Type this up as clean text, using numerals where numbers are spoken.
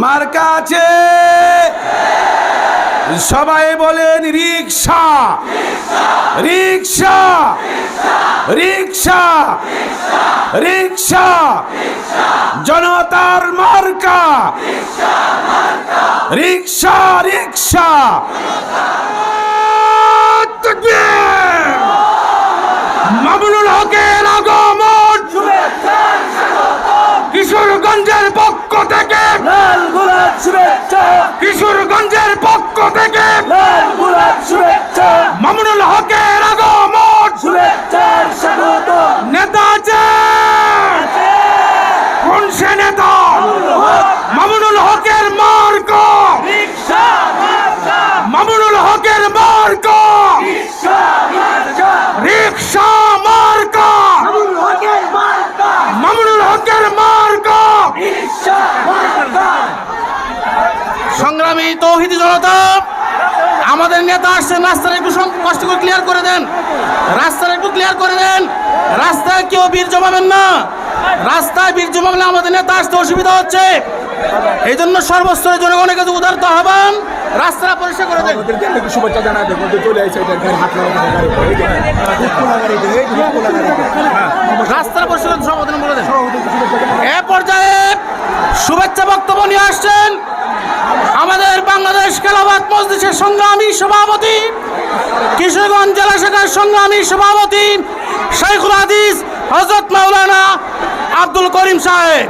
মার্কা আছে, সবাই বলেন রিকশা রিকশা রিকশা রিকশা, জনতার মার্কা রিকশা রিকশা। মামুনুল হকের আগমন কিশোরগঞ্জের পক্ষ থেকে, লাল গোলাপ শুভেচ্ছা, কিশোরগঞ্জের পক্ষ থেকে লাল গোলাপ শুভেচ্ছা, মামুনুল হকের আগমন শুভেচ্ছার স্বাগত। নেতা আছে, কোন সে নেতা? মামুনুল হকের মার্কা রিকশা মার্কা, মামুনুল হকের মার্কা রিকশা মার্কা, রিকশা মার্কা মামুনুল হকের মার্কা, মামুনুল হকের মার্কা। রিকশা মার্কা। সংগ্রামী তৌহিদি জনতা, আমাদের নেতা আসছেন, রাস্তাটা একটু কষ্ট করে ক্লিয়ার করে দেন, রাস্তাটা একটু ক্লিয়ার করে দেন। রাস্তায় কেউ বীর জমাবেন না, রাস্তায় বীর জমাবলে আমাদের নেতা আসতে অসুবিধা হচ্ছে। এই জন্য সর্বস্তরের জনগণের কাছে উদারত আহ্বান, রাস্তাটা পরিষ্কার করে দেন। শুভেচ্ছা জানাই দেবো, চলে আসে রাস্তার পরিষ্কার সমাধান বলে দেন। এ পর্যায়ে শুভেচ্ছা বক্তব্য নিয়ে আসছেন আমাদের বাংলাদেশ খেলাফত মজলিসের সংগ্রামী সভাপতি, কিশোরগঞ্জ জেলা শাখার সংগ্রামী সভাপতি শাইখুল হাদিস হযরত মাওলানা আব্দুল করিম সাহেব।